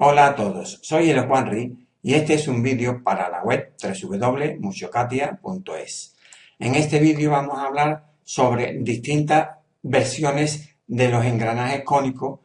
Hola a todos, soy el Juanri y este es un vídeo para la web www.muchocatia.es. En este vídeo vamos a hablar sobre distintas versiones de los engranajes cónicos.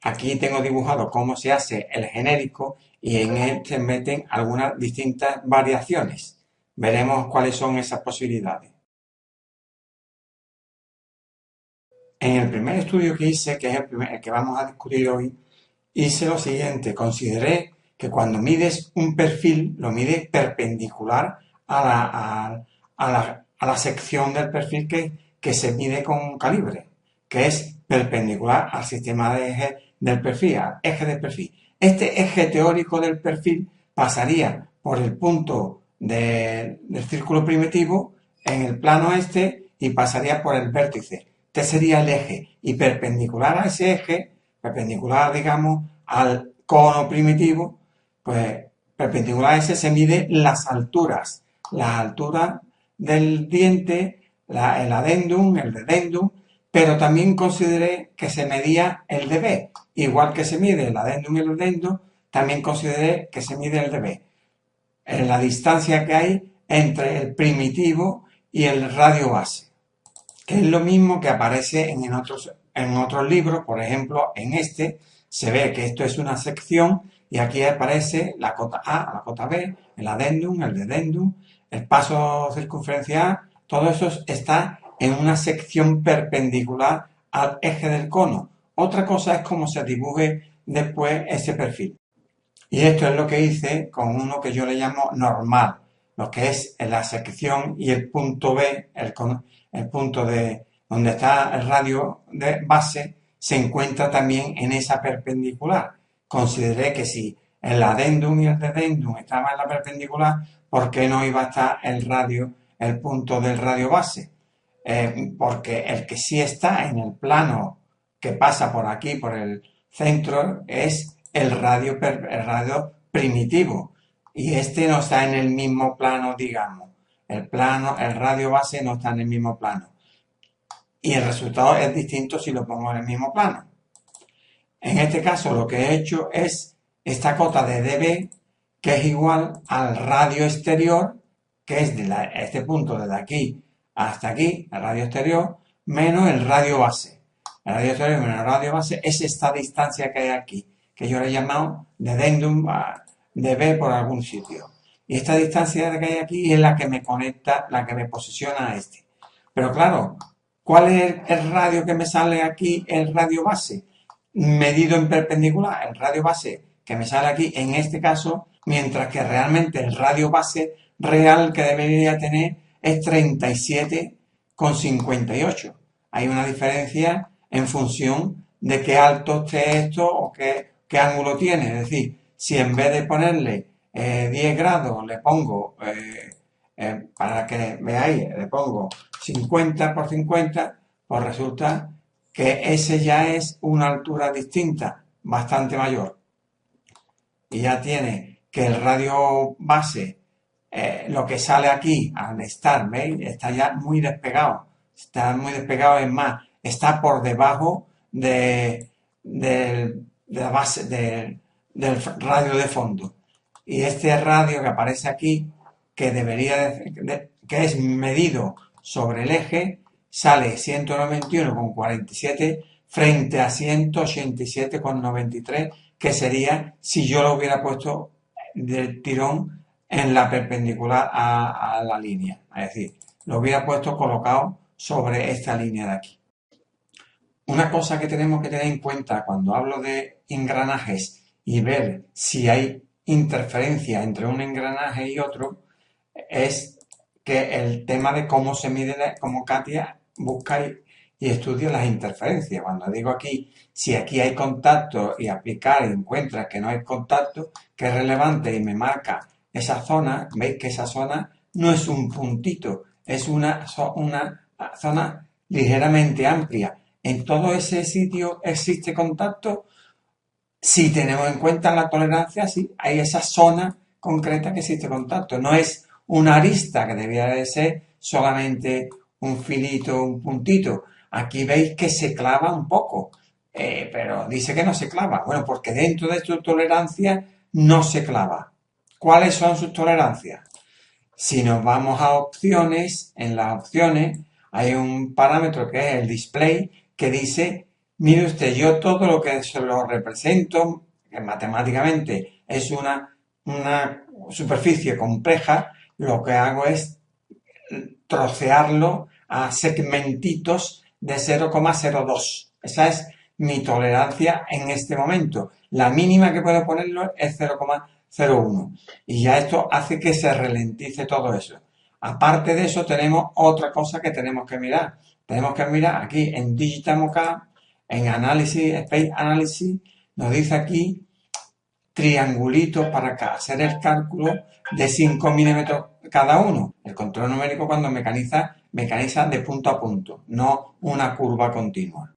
Aquí tengo dibujado cómo se hace el genérico y en él se meten algunas distintas variaciones. Veremos cuáles son esas posibilidades. En el primer estudio que hice, que es el que vamos a discutir hoy, hice lo siguiente: consideré que cuando mides un perfil, lo mides perpendicular a la sección del perfil que se mide con un calibre, que es perpendicular al sistema de eje del perfil, al eje del perfil. Este eje teórico del perfil pasaría por el punto del círculo primitivo en el plano este y pasaría por el vértice. Este sería el eje, y perpendicular a ese eje, perpendicular, digamos, al cono primitivo, pues perpendicular a ese se mide las alturas del diente, el adendum, el dedendum, pero también consideré que se medía el dB. Igual que se mide el adendum y el dedendum, también consideré que se mide el dB. En la distancia que hay entre el primitivo y el radio base, que es lo mismo que aparece en otros libros. Por ejemplo, en este se ve que esto es una sección y aquí aparece la cota A, la cota B, el adendum, el dedendum, el paso circunferencial. Todo eso está en una sección perpendicular al eje del cono. Otra cosa es cómo se dibuje después ese perfil. Y esto es lo que hice con uno que yo le llamo normal, lo que es la sección, y el punto B, el punto de donde está el radio de base, se encuentra también en esa perpendicular. Consideré que si el adendum y el dedendum estaban en la perpendicular, ¿por qué no iba a estar el punto del radio base? Porque el que sí está en el plano que pasa por aquí, por el centro, es el radio primitivo, y este no está en el mismo plano, digamos. El radio base no está en el mismo plano. Y el resultado es distinto si lo pongo en el mismo plano. En este caso lo que he hecho es esta cota de dB, que es igual al radio exterior, que es de este punto desde aquí hasta aquí, el radio exterior, menos el radio base. El radio exterior menos el radio base es esta distancia que hay aquí, que yo le he llamado dedendum a dB por algún sitio. Y esta distancia que hay aquí es la que me conecta, la que me posiciona a este. Pero claro, ¿cuál es el radio que me sale aquí? El radio base medido en perpendicular. El radio base que me sale aquí, en este caso, mientras que realmente el radio base real que debería tener es 37,58. Hay una diferencia en función de qué alto esté esto o qué ángulo tiene. Es decir, si en vez de ponerle 10 grados le pongo, para que veáis, le pongo 50 por 50, pues resulta que ese ya es una altura distinta, bastante mayor. Y ya tiene que el radio base, lo que sale aquí al estar, ¿veis? Está ya muy despegado. Está muy despegado, es más, está por debajo de la base del radio de fondo. Y este radio que aparece aquí, que que es medido sobre el eje, sale 191,47 frente a 187,93, que sería si yo lo hubiera puesto del tirón en la perpendicular a la línea. Es decir, lo hubiera puesto colocado sobre esta línea de aquí. Una cosa que tenemos que tener en cuenta cuando hablo de engranajes y ver si hay interferencia entre un engranaje y otro es que el tema de cómo se mide, cómo Katia busca y estudia las interferencias. Cuando digo aquí, si aquí hay contacto y aplicar y encuentra que no hay contacto, que es relevante y me marca esa zona, veis que esa zona no es un puntito, es una zona ligeramente amplia. En todo ese sitio existe contacto. Si tenemos en cuenta la tolerancia, sí, hay esa zona concreta que existe contacto. No es una arista que debiera de ser solamente un filito, un puntito. Aquí veis que se clava un poco. pero dice que no se clava. Bueno, porque dentro de su tolerancia no se clava. ¿Cuáles son sus tolerancias? Si nos vamos a opciones, en las opciones hay un parámetro que es el display que dice, mire usted, yo todo lo que se lo represento, que matemáticamente es una superficie compleja, lo que hago es trocearlo a segmentitos de 0,02. Esa es mi tolerancia en este momento. La mínima que puedo ponerlo es 0,01. Y ya esto hace que se ralentice todo eso. Aparte de eso, tenemos otra cosa que tenemos que mirar. Tenemos que mirar aquí en Digital Mockup, en Análisis, Space Analysis, nos dice aquí triangulitos para hacer el cálculo de 5 milímetros cada uno. El control numérico cuando mecaniza de punto a punto, no una curva continua.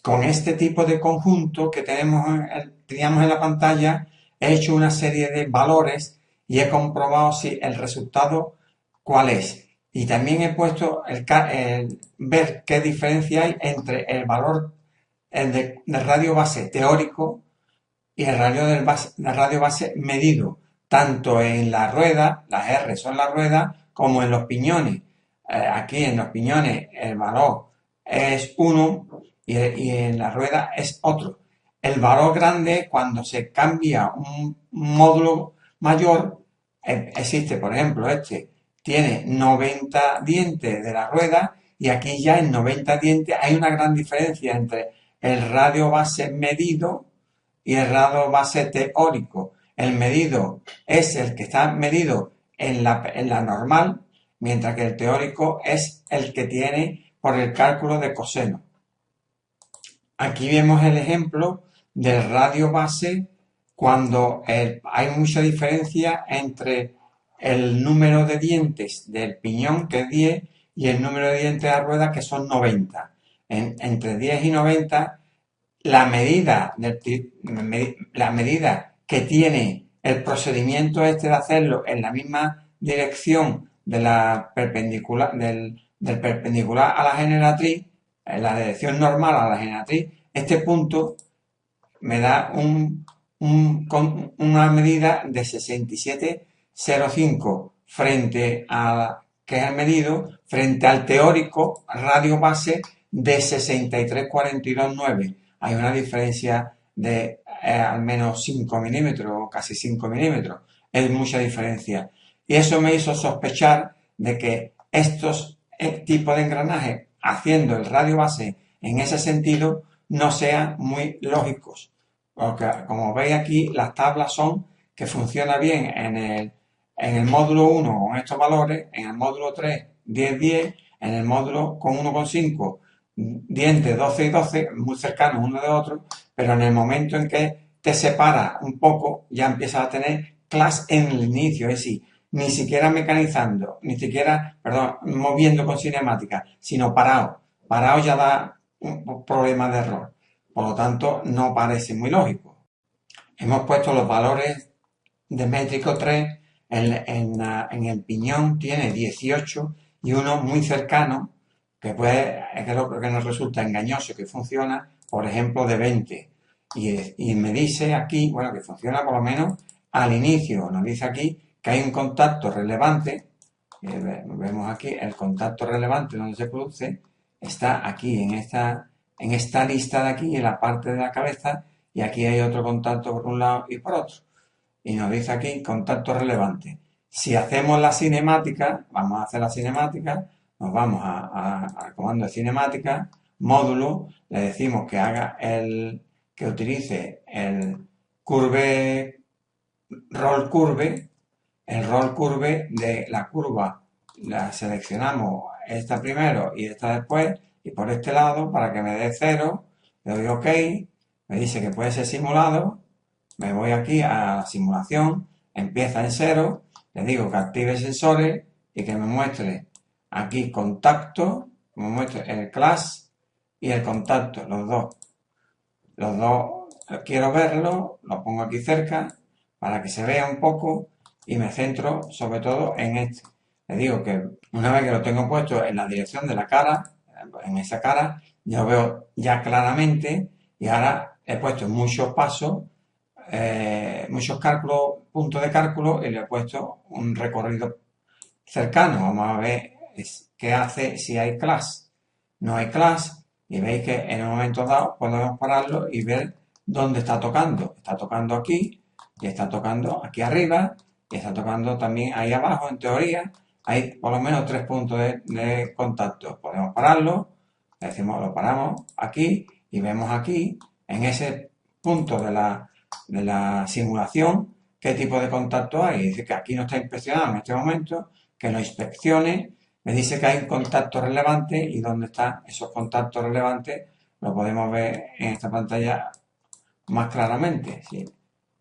Con este tipo de conjunto que teníamos en la pantalla, he hecho una serie de valores y he comprobado si el resultado cuál es. Y también he puesto ver qué diferencia hay entre el valor del radio base teórico y el radio base medido, tanto en la rueda, las R son la rueda, como en los piñones. Aquí en los piñones el valor es 1 y en la rueda es otro. El valor grande, cuando se cambia un módulo mayor, existe, por ejemplo, tiene 90 dientes de la rueda y aquí ya en 90 dientes hay una gran diferencia entre el radio base medido y el radio base teórico. El medido es el que está medido en la normal, mientras que el teórico es el que tiene por el cálculo de coseno. Aquí vemos el ejemplo del radio base cuando hay mucha diferencia entre el número de dientes del piñón, que es 10, y el número de dientes de la rueda, que son 90. Entre 10 y 90, la medida que tiene el procedimiento de hacerlo en la misma dirección de la perpendicular, del perpendicular a la generatriz, en la dirección normal a la generatriz, este punto me da una medida de 67,05 frente a que es el medido, frente al teórico radio base de 63,429. Hay una diferencia de al menos 5 milímetros, casi 5 milímetros. Es mucha diferencia. Y eso me hizo sospechar de que estos tipos de engranajes, haciendo el radio base en ese sentido, no sean muy lógicos. Porque, como veis aquí, las tablas son que funciona bien en el módulo 1 con estos valores, en el módulo 3, 10, 10, en el módulo con 1,5, dientes 12 y 12, muy cercanos uno de otro, pero en el momento en que te separa un poco, ya empiezas a tener clash en el inicio, es decir, ni siquiera mecanizando, moviendo con cinemática, sino parado. Parado ya da un problema de error. Por lo tanto, no parece muy lógico. Hemos puesto los valores de métrico 3, en el piñón tiene 18 y uno muy cercano, que es lo que nos resulta engañoso, que funciona, por ejemplo, de 20. Y me dice aquí, bueno, que funciona por lo menos al inicio. Nos dice aquí que hay un contacto relevante. Vemos aquí el contacto relevante donde se produce. Está aquí en esta lista de aquí, en la parte de la cabeza, y aquí hay otro contacto por un lado y por otro. Y nos dice aquí contacto relevante. Si hacemos la cinemática, vamos a hacer la cinemática, nos vamos al comando de cinemática, módulo, le decimos que que utilice el roll curve, el roll curve de la curva, la seleccionamos esta primero y esta después, y por este lado, para que me dé 0, le doy OK, me dice que puede ser simulado, me voy aquí a la simulación, empieza en 0, le digo que active sensores y que me muestre aquí contacto, me muestre el class y el contacto, los dos. Los dos quiero verlos, los pongo aquí cerca para que se vea un poco y me centro sobre todo en este. Le digo que una vez que lo tengo puesto en la dirección de la cara, en esa cara, yo veo ya claramente Y ahora he puesto muchos pasos, muchos cálculos, puntos de cálculo y le he puesto un recorrido cercano. Vamos a ver qué hace si hay class. No hay class y veis que en un momento dado podemos pararlo y ver dónde está tocando. Está tocando aquí y está tocando aquí arriba y está tocando también ahí abajo. En teoría hay por lo menos 3 puntos de contacto. Podemos pararlo, decimos, lo paramos aquí y vemos aquí en ese punto de la simulación qué tipo de contacto hay. Dice que aquí no está inspeccionado en este momento, que lo inspeccione, me dice que hay un contacto relevante y dónde están esos contactos relevantes lo podemos ver en esta pantalla más claramente. ¿Sí?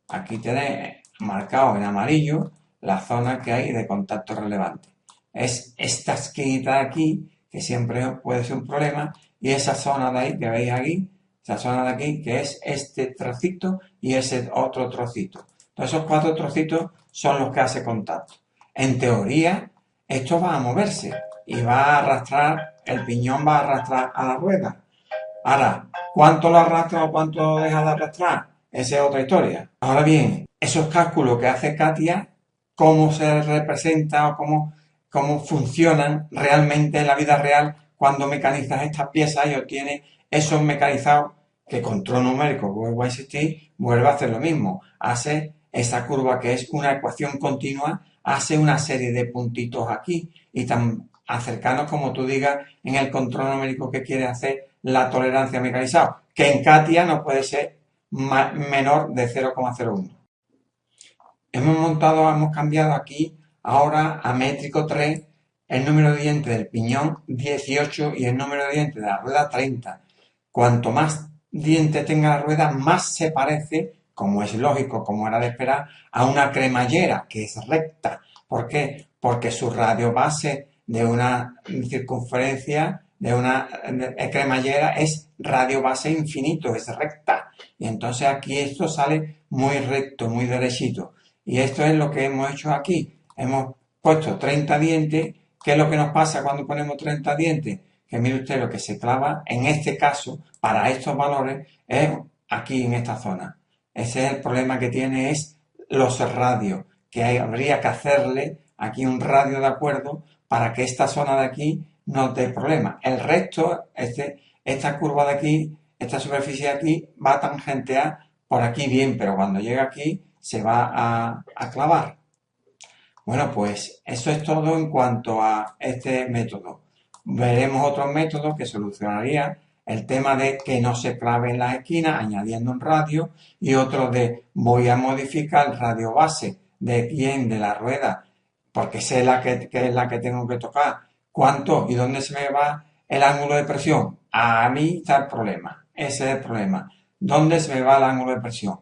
Aquí tenéis marcado en amarillo la zona que hay de contacto relevante. Es esta esquinita de aquí, que siempre puede ser un problema, y esa zona de ahí que veis aquí, esa zona de aquí, que es este trocito y ese otro trocito. Entonces esos 4 trocitos son los que hace contacto. En teoría, esto va a moverse y va a arrastrar, el piñón va a arrastrar a la rueda. Ahora, ¿cuánto lo arrastra o cuánto deja de arrastrar? Esa es otra historia. Ahora bien, esos cálculos que hace Katia, ¿cómo se representa o cómo funcionan realmente en la vida real cuando mecanizas estas piezas y obtienes esos mecanizados que con control numérico vuelvo a existir, vuelve a hacer lo mismo? Hace esa curva que es una ecuación continua, hace una serie de puntitos aquí y tan cercanos como tú digas en el control numérico que quiere hacer la tolerancia mecanizada, que en Katia no puede ser menor de 0,01. Hemos cambiado aquí ahora a métrico 3 el número de dientes del piñón 18 y el número de dientes de la rueda 30. Cuanto más dientes tenga la rueda, más se parece, como es lógico, como era de esperar, a una cremallera que es recta. ¿Por qué? Porque su radio base de una circunferencia de una cremallera es radio base infinito, es recta. Y entonces aquí esto sale muy recto, muy derechito. Y esto es lo que hemos hecho aquí. Hemos puesto 30 dientes. ¿Qué es lo que nos pasa cuando ponemos 30 dientes? Que mire usted, lo que se clava, en este caso, para estos valores, es aquí en esta zona. Ese es el problema que tiene, es los radios, que habría que hacerle aquí un radio de acuerdo para que esta zona de aquí no dé problema. El resto, esta curva de aquí, esta superficie de aquí, va a tangentear por aquí bien, pero cuando llega aquí se va a clavar. Bueno, pues eso es todo en cuanto a este método. Veremos otros métodos que solucionarían el tema de que no se clave en las esquinas añadiendo un radio y otro de voy a modificar el radio base de quién, de la rueda, porque sé que es la que tengo que tocar, cuánto y dónde se me va el ángulo de presión. A mí está el problema, ese es el problema. ¿Dónde se me va el ángulo de presión?